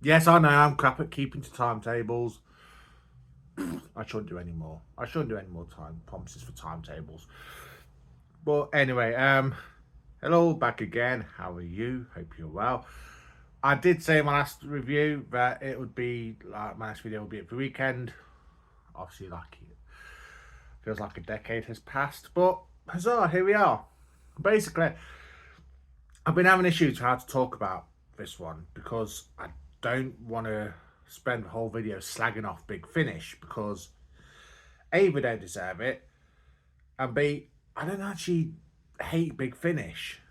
Yes, I know I'm crap at keeping to timetables. I shouldn't do any more. I shouldn't do any more time promises for timetables. But anyway, hello back again. How are you? Hope you're well. I did say in my last review that it would be like my last video would be at the weekend. Obviously, like it feels like a decade has passed, but huzzah, here we are. Basically, I've been having issues with how to talk about this one because I don't want to spend the whole video slagging off Big Finish because A, they don't deserve it, and B, I don't actually hate Big Finish.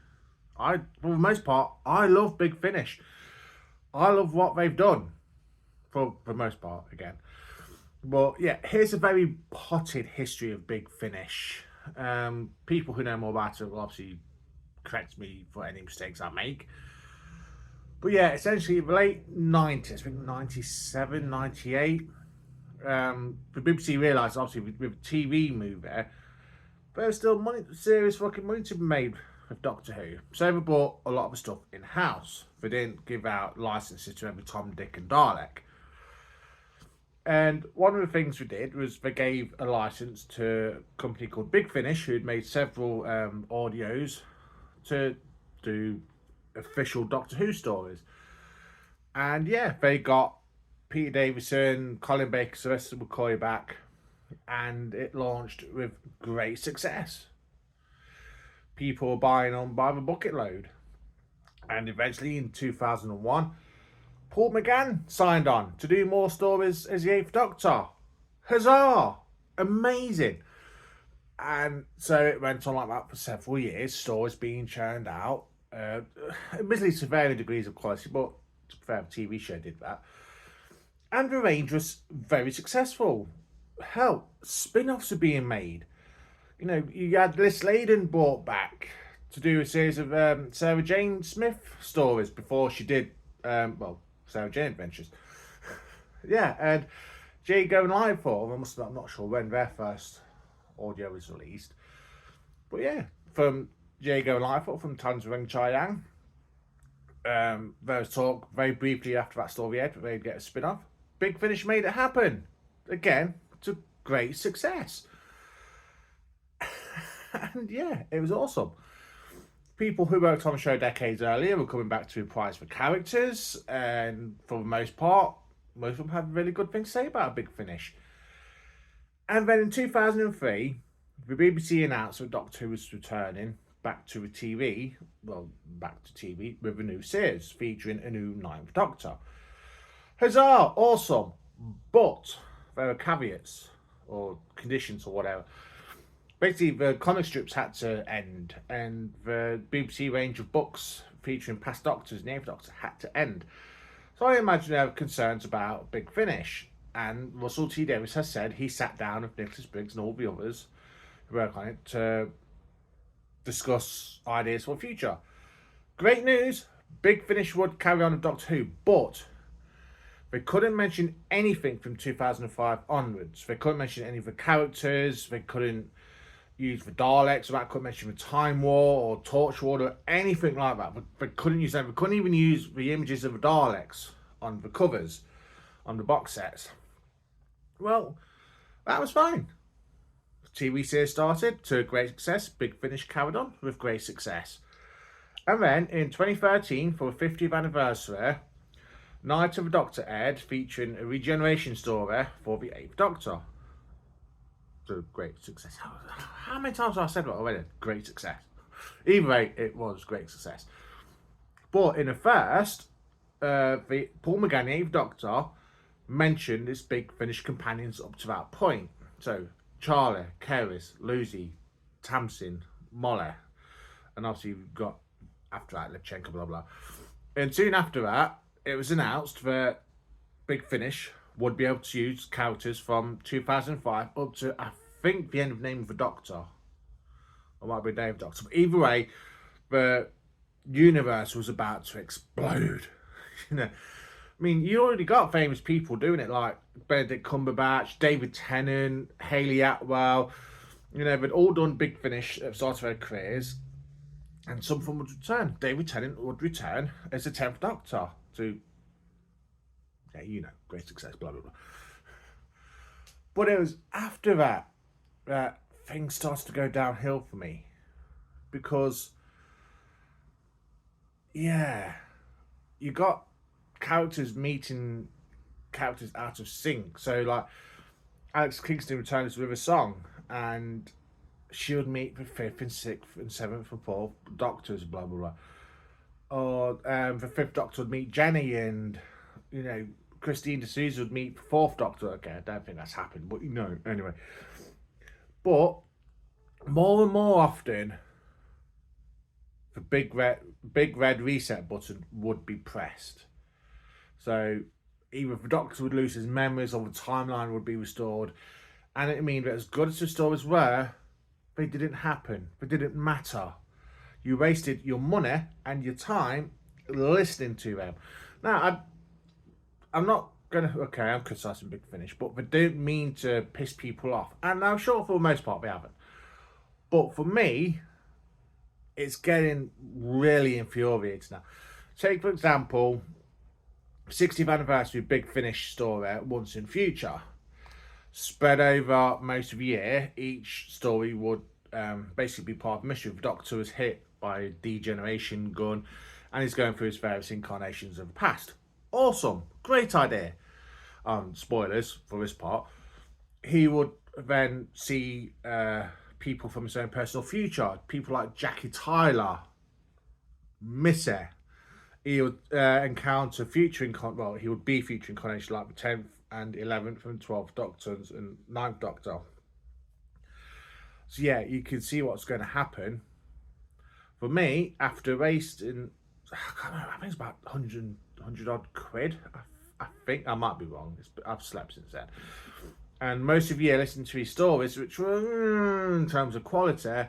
For the most part, I love Big Finish. I love what they've done, for the most part, again. But yeah, here's a very potted history of Big Finish. People who know more about it will obviously correct me for any mistakes I make. But yeah, essentially, the late 90s, I think 97, 98, the BBC realised, obviously, with TV movie, there was still serious fucking money to be made with Doctor Who. So they bought a lot of the stuff in-house. They didn't give out licenses to every Tom, Dick and Dalek. And one of the things we did was they gave a license to a company called Big Finish, who'd made several audios to do official Doctor Who stories. And yeah, they got Peter Davison, Colin Baker, Sylvester McCoy back, and it launched with great success. People were buying them by the bucket load. And eventually in 2001, Paul McGann signed on to do more stories as the Eighth Doctor. Huzzah! Amazing. And so it went on like that for several years, stories being churned out. Admittedly to varying degrees of quality, but to be fair, the TV show did that. And the range was very successful. Hell, spin-offs are being made. You know, you had Liz Sladen brought back to do a series of Sarah Jane Smith stories before she did, Sarah Jane Adventures. Yeah, and Jago and Live for them. I'm not sure when their first audio was released. But yeah, from Jago and Live from Tans Weng Chiang. There was talk very briefly after that story aired that they'd get a spin off. Big Finish made it happen. Again, to great success. And yeah, it was awesome. People who worked on the show decades earlier were coming back to reprise for characters, and for the most part, most of them had really good things to say about Big Finish. And then in 2003, the BBC announced that Doctor Who was returning back to TV, with a new series featuring a new Ninth Doctor. Huzzah! Awesome! But there are caveats or conditions or whatever. Basically, the comic strips had to end, and the BBC range of books featuring past Doctors and the Eighth Doctor had to end. So I imagine there are concerns about Big Finish. And Russell T Davies has said he sat down with Nicholas Briggs and all the others who work on it to discuss ideas for the future. Great news! Big Finish would carry on with Doctor Who, but they couldn't mention anything from 2005 onwards. They couldn't mention any of the characters. They couldn't use the Daleks. They couldn't mention the Time War or Torch War or anything like that. They couldn't use them. They couldn't even use the images of the Daleks on the covers, on the box sets. Well, that was fine. The TV series started to great success. Big Finish carried on with great success. And then in 2013, for the 50th anniversary, Night of the Doctor aired, featuring a regeneration story for the Eighth Doctor. So great success. How many times have I said that already? Great success. Either way, it was great success. But in the first, the Paul McGann, the Eighth Doctor, mentioned his Big Finish companions up to that point. So Charlie, Keris, Lucy, Tamsin, Molly, and obviously we've got after that Levchenko, blah blah. And soon after that, it was announced that Big Finish would be able to use characters from 2005 up to, I think, the end of Name of the Doctor. Or might be Name of the Doctor. But either way, the universe was about to explode. You know, I mean, you already got famous people doing it, like Benedict Cumberbatch, David Tennant, Hayley Atwell. You know, they'd all done Big Finish at the start of their careers. And some of them would return. David Tennant would return as the 10th Doctor to Yeah, you know, great success, blah, blah, blah. But it was after that that things started to go downhill for me. Because, yeah, you got characters meeting characters out of sync. So, like, Alex Kingston returns with a song, and she would meet the fifth and sixth and seventh and fourth doctors, blah, blah, blah. Or the fifth doctor would meet Jenny, and, you know, Christine D'Souza would meet the fourth doctor. Okay, I don't think that's happened, but, you know, anyway. But more and more often, the big red reset button would be pressed. So either the Doctor would lose his memories or the timeline would be restored. And it means that as good as the stories were, they didn't happen. They didn't matter. You wasted your money and your time listening to them. Now, I'm not going to... Okay, I'm criticising Big Finish, but they don't mean to piss people off. And I'm sure for the most part they haven't. But for me, it's getting really infuriating now. Take, for example, 60th anniversary Big Finish story, Once in Future. Spread over most of the year, each story would basically be part of the mystery. The Doctor was hit by a degeneration gun and he's going through his various incarnations of the past. Awesome. Great idea. Spoilers for this part. He would then see people from his own personal future. People like Jackie Tyler, Missy. He would encounter future well, he would be future incarnations like the 10th and 11th and 12th Doctors and 9th Doctor. So yeah, you can see what's going to happen. For me, after wasting, I can't remember, I think it's about 100 odd quid. I think, I might be wrong. I've slept since then. And most of you listening to his stories, which were in terms of quality,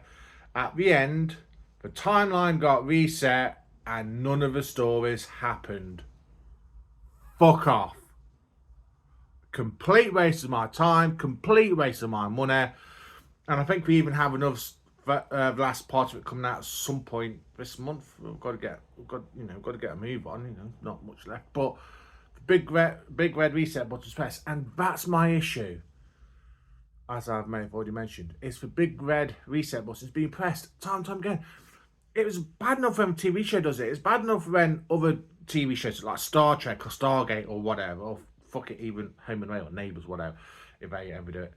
at the end, the timeline got reset and none of the stories happened. Fuck off. Complete waste of my time, complete waste of my money. And I think we even have another last part of it coming out at some point this month. We've got to get a move on. You know, not much left, but the big red reset button's pressed, and that's my issue. As I've already mentioned, it's the big red reset button's being pressed time and time again. It was bad enough when a TV show does it. It's bad enough when other TV shows like Star Trek or Stargate or whatever, or fuck it, even Home and Away or Neighbours, whatever, if they ever do it.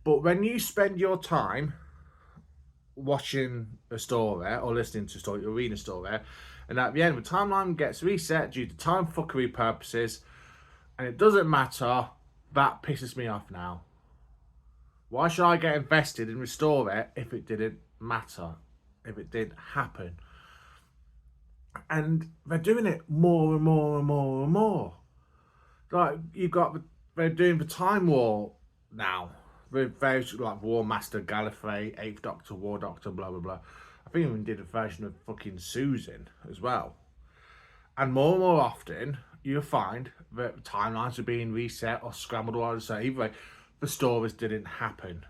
But when you spend your time watching a story or listening to a story or reading a story, and at the end the timeline gets reset due to time fuckery purposes, and it doesn't matter, that pisses me off now. Why should I get invested and restore it if it didn't matter? If it didn't happen? And they're doing it more and more and more and more. Like, they're doing the Time War now. With various, like, War Master, Gallifrey, 8th Doctor, War Doctor, blah, blah, blah. I think even did a version of fucking Susan as well. And more often, you'll find that timelines are being reset or scrambled or so. Either way, the stories didn't happen.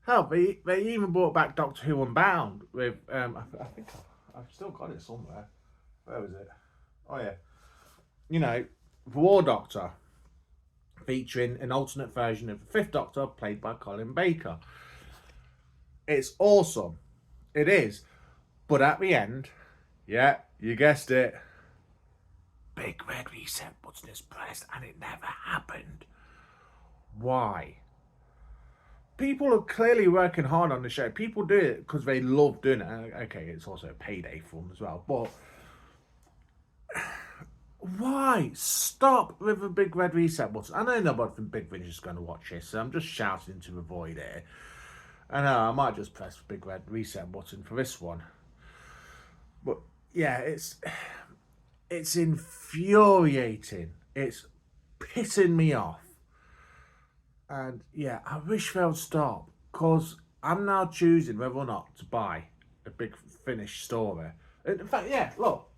Hell, they even brought back Doctor Who Unbound with, I think I've still got it somewhere. Where was it? Oh, yeah. You know, the War Doctor, featuring an alternate version of the 5th Doctor, played by Colin Baker. It's awesome. It is. But at the end, yeah, you guessed it, big red reset button is pressed and it never happened. Why? People are clearly working hard on the show. People do it because they love doing it. Okay, it's also a payday for them as well. But why? Stop with the big red reset button. I know nobody from Big Finish is going to watch this, so I'm just shouting to avoid it. I know, I might just press the big red reset button for this one. But yeah, it's infuriating. It's pissing me off. And yeah, I wish they'll stop, because I'm now choosing whether or not to buy a Big Finish story. In fact, yeah, look.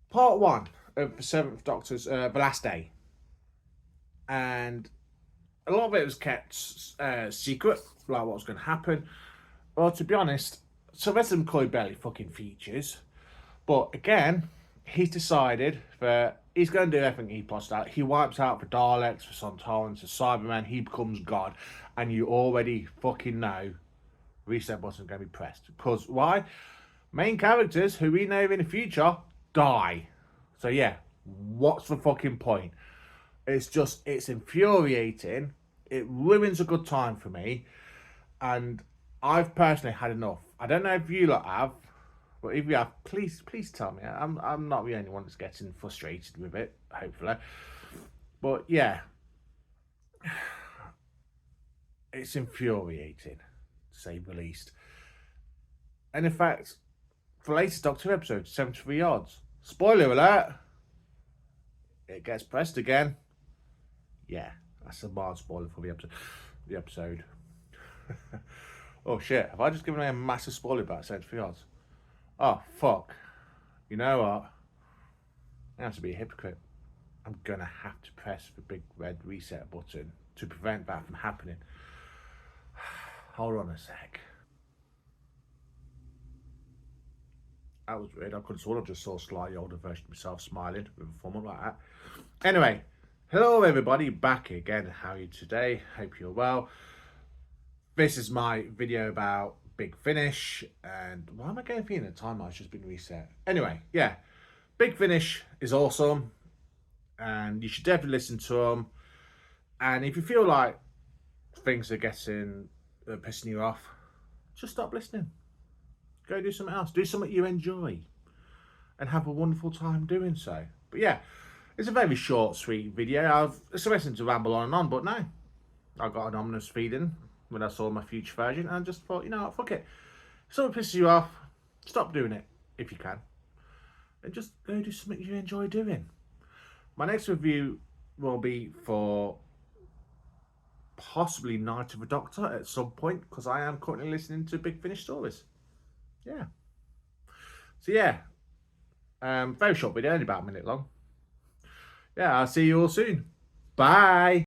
Part 1 of the 7th Doctor's The Last Day. And a lot of it was kept secret, like what was going to happen. Well, to be honest, Sylvester McCoy barely fucking features. But again, he's decided that he's going to do everything he possibly out. He wipes out for Daleks, for Sontarans, for Cybermen. He becomes God, and you already fucking know reset button is going to be pressed. Because why? Main characters who we know in the future die. So yeah, what's the fucking point? It's infuriating. It ruins a good time for me, and I've personally had enough. I don't know if you lot have, but if you have, please tell me. I'm not the only one that's getting frustrated with it. Hopefully, but yeah, it's infuriating, to say the least. And in fact, for latest Doctor Who episode, 73 yards. Spoiler alert! It gets pressed again. Yeah, that's a mild spoiler for the episode. Oh shit, have I just given away a massive spoiler about 73 yards? Oh fuck. You know what? I have to be a hypocrite. I'm gonna have to press the big red reset button to prevent that from happening. Hold on a sec. That was weird. I could have sort of just saw a slightly older version of myself smiling with a thumb up like that. Anyway, hello everybody, back again. How are you today? Hope you're well. This is my video about Big Finish, and why am I going for the timeline's just been reset? Anyway, yeah, Big Finish is awesome, and you should definitely listen to them. And if you feel like things are getting pissing you off, just stop listening. Go do something else. Do something you enjoy, and have a wonderful time doing so. But yeah, it's a very short, sweet video. I've listened to ramble on and on, but no, I got an ominous feeling when I saw my future version, and I just thought, you know what, fuck it. If something pisses you off, stop doing it if you can, and just go do something you enjoy doing. My next review will be for possibly Night of the Doctor at some point, because I am currently listening to Big Finish stories. Yeah. So yeah, very short video, only about a minute long. Yeah, I'll see you all soon. Bye.